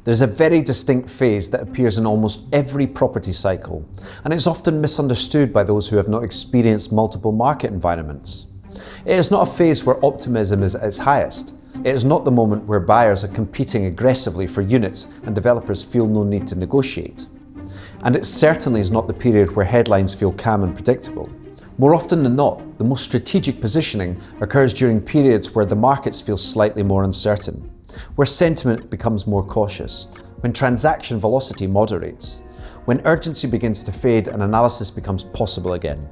There's a very distinct phase that appears in almost every property cycle, and it's often misunderstood by those who have not experienced multiple market environments. It is not a phase where optimism is at its highest. It is not the moment where buyers are competing aggressively for units and developers feel no need to negotiate. And it certainly is not the period where headlines feel calm and predictable. More often than not, the most strategic positioning occurs during periods where the markets feel slightly more uncertain, where sentiment becomes more cautious, when transaction velocity moderates, when urgency begins to fade and analysis becomes possible again.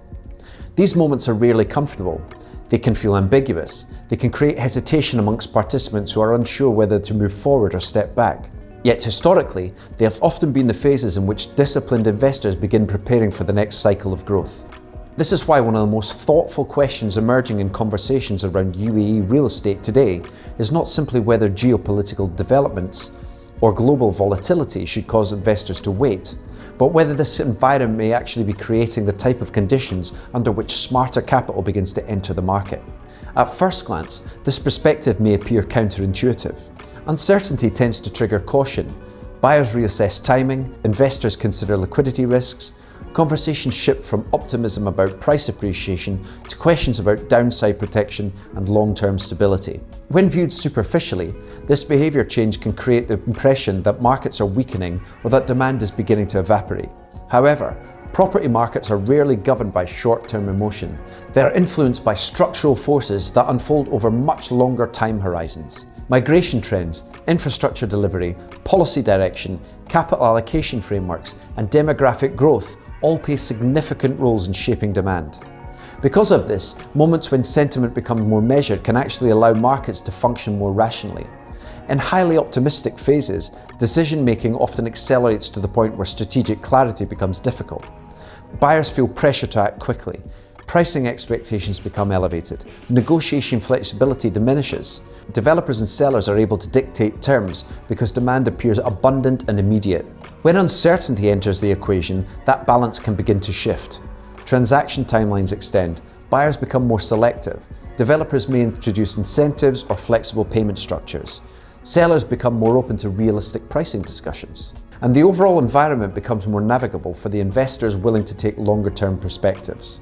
These moments are rarely comfortable. They can feel ambiguous. They can create hesitation amongst participants who are unsure whether to move forward or step back. Yet historically, they have often been the phases in which disciplined investors begin preparing for the next cycle of growth. This is why one of the most thoughtful questions emerging in conversations around UAE real estate today is not simply whether geopolitical developments or global volatility should cause investors to wait, but whether this environment may actually be creating the type of conditions under which smarter capital begins to enter the market. At first glance, this perspective may appear counterintuitive. Uncertainty tends to trigger caution. Buyers reassess timing, investors consider liquidity risks, conversations shift from optimism about price appreciation to questions about downside protection and long-term stability. When viewed superficially, this behaviour change can create the impression that markets are weakening or that demand is beginning to evaporate. However, property markets are rarely governed by short-term emotion. They are influenced by structural forces that unfold over much longer time horizons. Migration trends, infrastructure delivery, policy direction, capital allocation frameworks, and demographic growth all play significant roles in shaping demand. Because of this, moments when sentiment becomes more measured can actually allow markets to function more rationally. In highly optimistic phases, decision-making often accelerates to the point where strategic clarity becomes difficult. Buyers feel pressure to act quickly. Pricing expectations become elevated. Negotiation flexibility diminishes. Developers and sellers are able to dictate terms because demand appears abundant and immediate. When uncertainty enters the equation, that balance can begin to shift. Transaction timelines extend. Buyers become more selective. Developers may introduce incentives or flexible payment structures. Sellers become more open to realistic pricing discussions. And the overall environment becomes more navigable for the investors willing to take longer-term perspectives.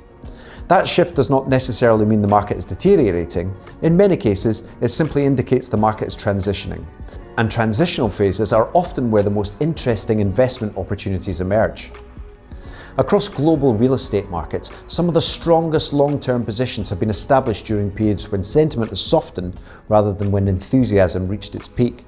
That shift does not necessarily mean the market is deteriorating. In many cases, it simply indicates the market is transitioning. And transitional phases are often where the most interesting investment opportunities emerge. Across global real estate markets, some of the strongest long-term positions have been established during periods when sentiment has softened rather than when enthusiasm reached its peak.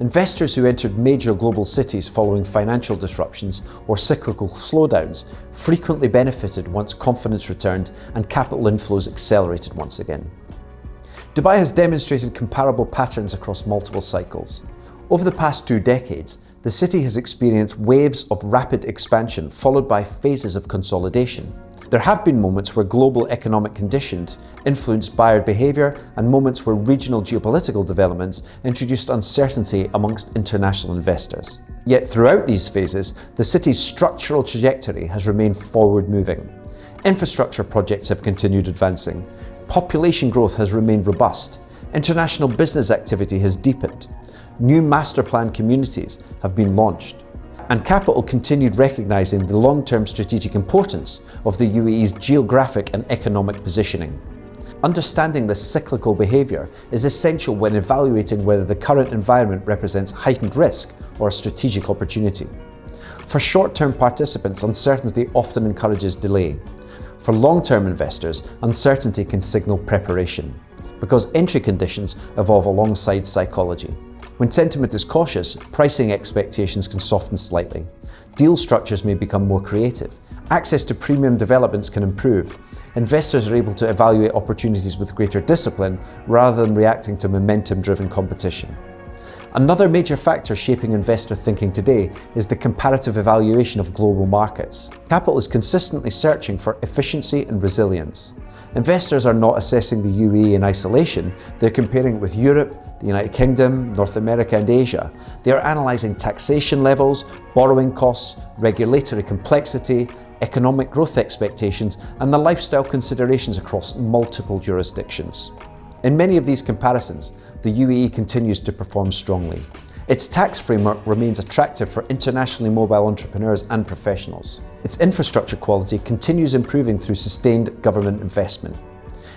Investors who entered major global cities following financial disruptions or cyclical slowdowns frequently benefited once confidence returned and capital inflows accelerated once again. Dubai has demonstrated comparable patterns across multiple cycles. Over the past 2 decades, the city has experienced waves of rapid expansion followed by phases of consolidation. There have been moments where global economic conditions influenced buyer behaviour and moments where regional geopolitical developments introduced uncertainty amongst international investors. Yet throughout these phases, the city's structural trajectory has remained forward-moving. Infrastructure projects have continued advancing. Population growth has remained robust. International business activity has deepened. New master plan communities have been launched. And capital continued recognising the long-term strategic importance of the UAE's geographic and economic positioning. Understanding this cyclical behaviour is essential when evaluating whether the current environment represents heightened risk or a strategic opportunity. For short-term participants, uncertainty often encourages delay. For long-term investors, uncertainty can signal preparation, because entry conditions evolve alongside psychology. When sentiment is cautious, pricing expectations can soften slightly. Deal structures may become more creative. Access to premium developments can improve. Investors are able to evaluate opportunities with greater discipline rather than reacting to momentum-driven competition. Another major factor shaping investor thinking today is the comparative evaluation of global markets. Capital is consistently searching for efficiency and resilience. Investors are not assessing the UAE in isolation, they're comparing it with Europe, the United Kingdom, North America and Asia. They are analysing taxation levels, borrowing costs, regulatory complexity, economic growth expectations and the lifestyle considerations across multiple jurisdictions. In many of these comparisons, the UAE continues to perform strongly. Its tax framework remains attractive for internationally mobile entrepreneurs and professionals. Its infrastructure quality continues improving through sustained government investment.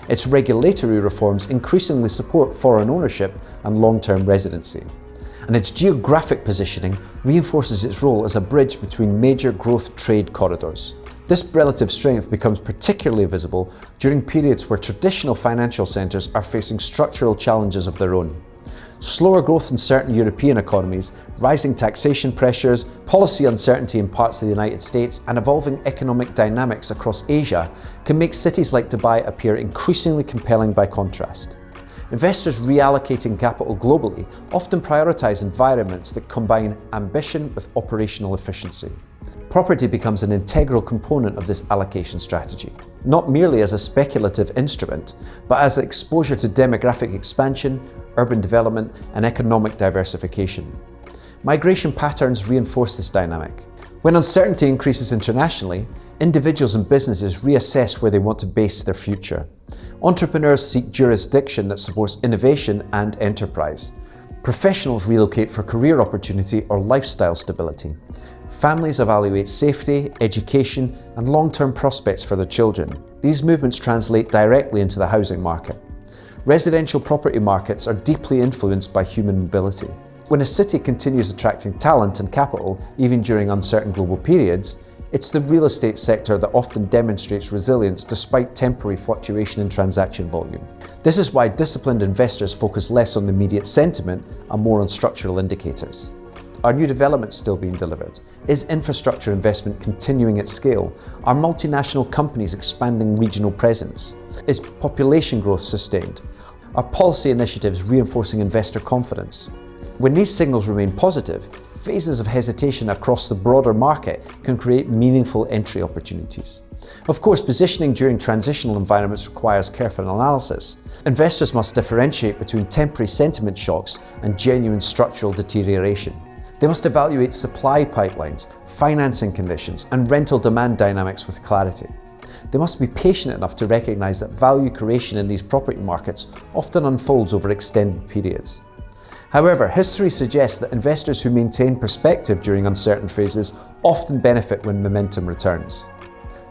Its regulatory reforms increasingly support foreign ownership and long-term residency. And its geographic positioning reinforces its role as a bridge between major growth trade corridors. This relative strength becomes particularly visible during periods where traditional financial centres are facing structural challenges of their own. Slower growth in certain European economies, rising taxation pressures, policy uncertainty in parts of the United States, and evolving economic dynamics across Asia can make cities like Dubai appear increasingly compelling by contrast. Investors reallocating capital globally often prioritise environments that combine ambition with operational efficiency. Property becomes an integral component of this allocation strategy, not merely as a speculative instrument, but as exposure to demographic expansion, urban development, and economic diversification. Migration patterns reinforce this dynamic. When uncertainty increases internationally, individuals and businesses reassess where they want to base their future. Entrepreneurs seek jurisdiction that supports innovation and enterprise. Professionals relocate for career opportunity or lifestyle stability. Families evaluate safety, education, and long-term prospects for their children. These movements translate directly into the housing market. Residential property markets are deeply influenced by human mobility. When a city continues attracting talent and capital, even during uncertain global periods, it's the real estate sector that often demonstrates resilience despite temporary fluctuation in transaction volume. This is why disciplined investors focus less on the immediate sentiment and more on structural indicators. Are new developments still being delivered? Is infrastructure investment continuing at scale? Are multinational companies expanding regional presence? Is population growth sustained? Are policy initiatives reinforcing investor confidence? When these signals remain positive, phases of hesitation across the broader market can create meaningful entry opportunities. Of course, positioning during transitional environments requires careful analysis. Investors must differentiate between temporary sentiment shocks and genuine structural deterioration. They must evaluate supply pipelines, financing conditions, and rental demand dynamics with clarity. They must be patient enough to recognize that value creation in these property markets often unfolds over extended periods. However, history suggests that investors who maintain perspective during uncertain phases often benefit when momentum returns.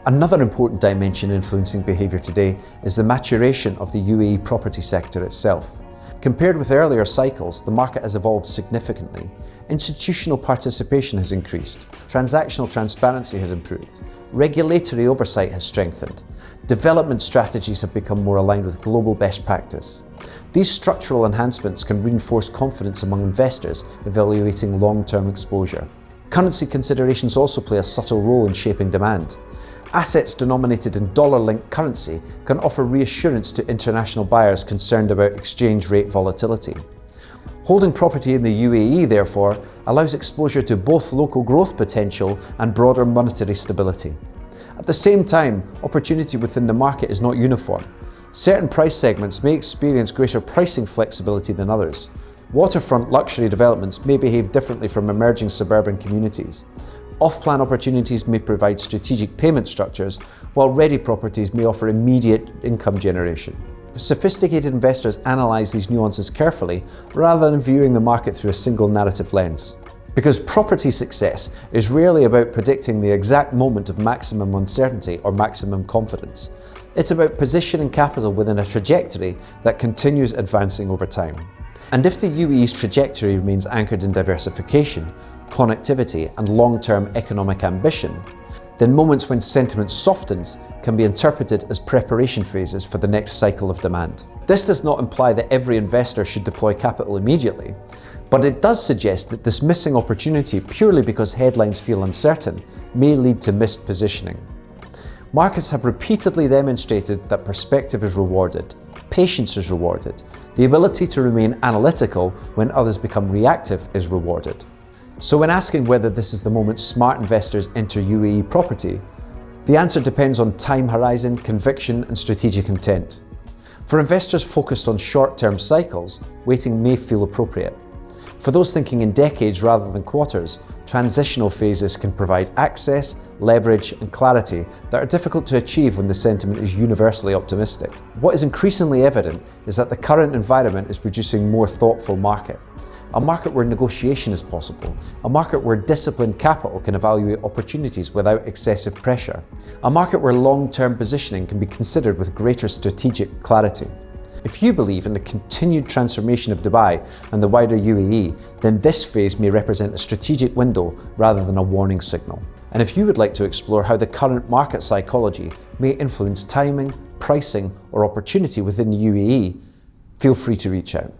Another important dimension influencing behaviour today is the maturation of the UAE property sector itself. Compared with earlier cycles, the market has evolved significantly. Institutional participation has increased, transactional transparency has improved, regulatory oversight has strengthened, development strategies have become more aligned with global best practice. These structural enhancements can reinforce confidence among investors evaluating long-term exposure. Currency considerations also play a subtle role in shaping demand. Assets denominated in dollar-linked currency can offer reassurance to international buyers concerned about exchange rate volatility. Holding property in the UAE, therefore, allows exposure to both local growth potential and broader monetary stability. At the same time, opportunity within the market is not uniform. Certain price segments may experience greater pricing flexibility than others. Waterfront luxury developments may behave differently from emerging suburban communities. Off-plan opportunities may provide strategic payment structures, while ready properties may offer immediate income generation. Sophisticated investors analyse these nuances carefully rather than viewing the market through a single narrative lens. Because property success is rarely about predicting the exact moment of maximum uncertainty or maximum confidence. It's about positioning capital within a trajectory that continues advancing over time. And if the UAE's trajectory remains anchored in diversification, connectivity, and long-term economic ambition, then moments when sentiment softens can be interpreted as preparation phases for the next cycle of demand. This does not imply that every investor should deploy capital immediately, but it does suggest that dismissing opportunity purely because headlines feel uncertain may lead to missed positioning. Markets have repeatedly demonstrated that perspective is rewarded, patience is rewarded, the ability to remain analytical when others become reactive is rewarded. So when asking whether this is the moment smart investors enter UAE property, the answer depends on time horizon, conviction, and strategic intent. For investors focused on short-term cycles, waiting may feel appropriate. For those thinking in decades rather than quarters, transitional phases can provide access, leverage, and clarity that are difficult to achieve when the sentiment is universally optimistic. What is increasingly evident is that the current environment is producing more thoughtful market. a market where negotiation is possible, a market where disciplined capital can evaluate opportunities without excessive pressure, a market where long-term positioning can be considered with greater strategic clarity. If you believe in the continued transformation of Dubai and the wider UAE, then this phase may represent a strategic window rather than a warning signal. And if you would like to explore how the current market psychology may influence timing, pricing, or opportunity within the UAE, feel free to reach out.